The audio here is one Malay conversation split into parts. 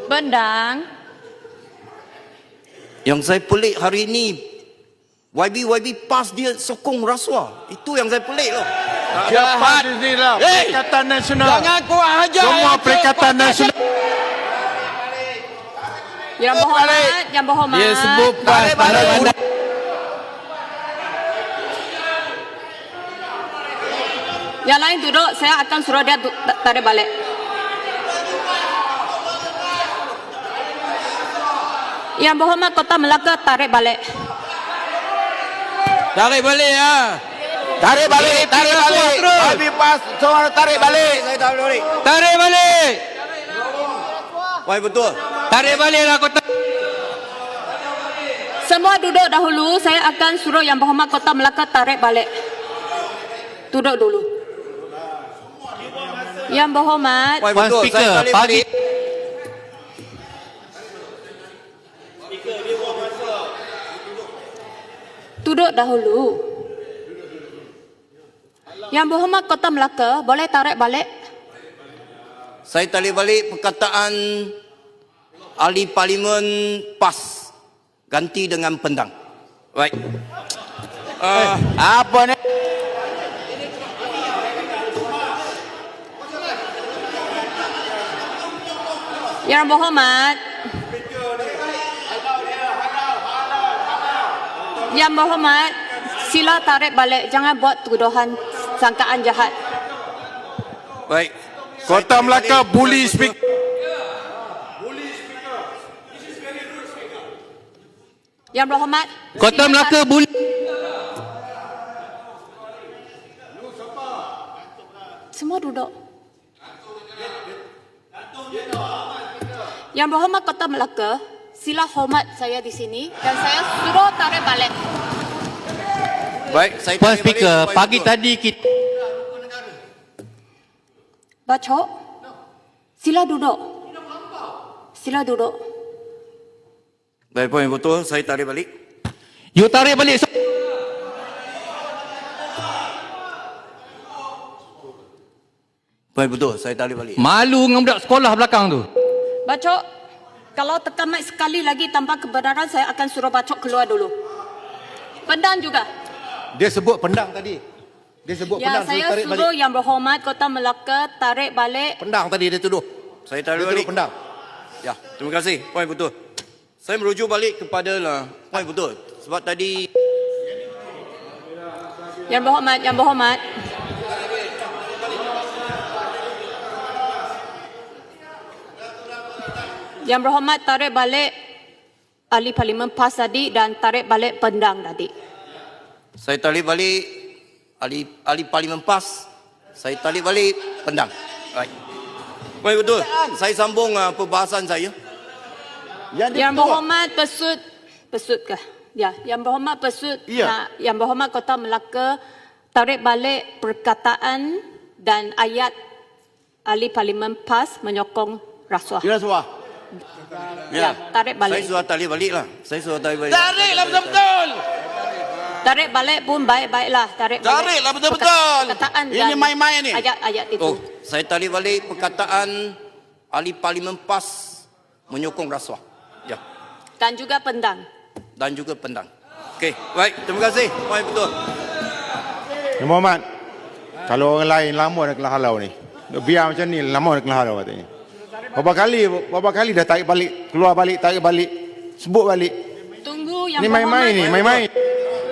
Bendang. Yang saya pelik hari ini, YB PAS dia sokong rasuah. Itu yang saya pelik loh. Jahat ini lah. Perikatan Nasional. Jangan kau ajar. Semua Perikatan Nasional. Yang berhormat, yang berhormat. Dia sebut PAS. Yang lain duduk, saya akan suruh dia tarik balik. Yang berhormat Kota Melaka tarik balik. Tarik balik ya. Tarik balik. Tarik balik. Terus. YB PAS. Semua tarik balik. Saya tarik balik. Tarik balik. Wah, betul. Tarik balik lah kota. Semua duduk dahulu, saya akan suruh yang berhormat Kota Melaka tarik balik. Duduk dulu. Yang berhormat, Wah, Puan betul. Speaker, Saya tarik pagi. balik. duduk dahulu. Yang berhormat Kota Melaka, boleh tarik balik? Saya tarik balik perkataan ahli parlimen PAS. Ganti dengan pendang. Baik. Apa ni? Yang berhormat, Yang berhormat, sila tarik balik. Jangan buat tuduhan sangkaan jahat. Baik. Kota Melaka bully speaker. Yang berhormat, Kota sila Melaka boleh. semua duduk. Yang berhormat Kota Melaka, sila hormat saya di sini dan saya suruh tarik balik. Baik, saya Puan tarik Speaker, balik. pagi tadi kita Bacok, sila duduk. Sila duduk. Baik, poin betul. Saya tarik balik. you tarik balik. Poin betul. Saya tarik balik. Malu dengan budak sekolah belakang tu. Bacok, kalau tekan mic sekali lagi tanpa kebenaran, saya akan suruh Bacok keluar dulu. Pendang juga. Dia sebut pendang tadi. Dia sebut Ya, pendang. saya tarik suruh balik. yang berhormat Kota Melaka tarik balik. Pendang tadi dia tuduh. Saya tarik Dia balik. tuduh pendang. Ya, terima kasih. Poin betul. Saya merujuk balik kepada lah. Poin betul. Sebab tadi Yang berhormat, yang berhormat. Yang berhormat tarik balik ahli parlimen PAS tadi dan tarik balik pendang tadi. saya tarik balik ahli parlimen PAS. Saya tarik balik pendang. Baik. Poin betul. Saya sambung perbahasan saya. Yang berhormat Pesut kah? Ya, yang berhormat Pesut. Ya. Yang berhormat Kota Melaka tarik balik perkataan dan ayat ahli parlimen PAS menyokong rasuah. Dia suah. Ya, tarik Saya balik. sudah tarik balik lah. Saya sudah tarik balik. Tariklah betul-betul. Tarik balik pun baik-baiklah. Tarik balik. Tariklah betul-betul. Perkataan Ini dan main-main ni. Ayat-ayat itu. Oh, saya tarik balik perkataan ahli parlimen PAS menyokong rasuah. Ya. Dan juga pendang. Dan juga pendang. Okey, baik. Terima kasih. Poin betul. Yang Muhammad. Kalau orang lain lama dah kelah halau ni. Biar macam ni lama dah kelah halau katanya. Berapa kali dah tarik balik, keluar balik, tarik balik, sebut balik. Tunggu yang Ni main-main ni, main-main.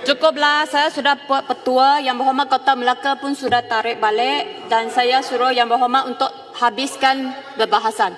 Cukuplah, saya sudah buat petua. Yang berhormat Kota Melaka pun sudah tarik balik. Dan saya suruh yang berhormat untuk habiskan perbahasan.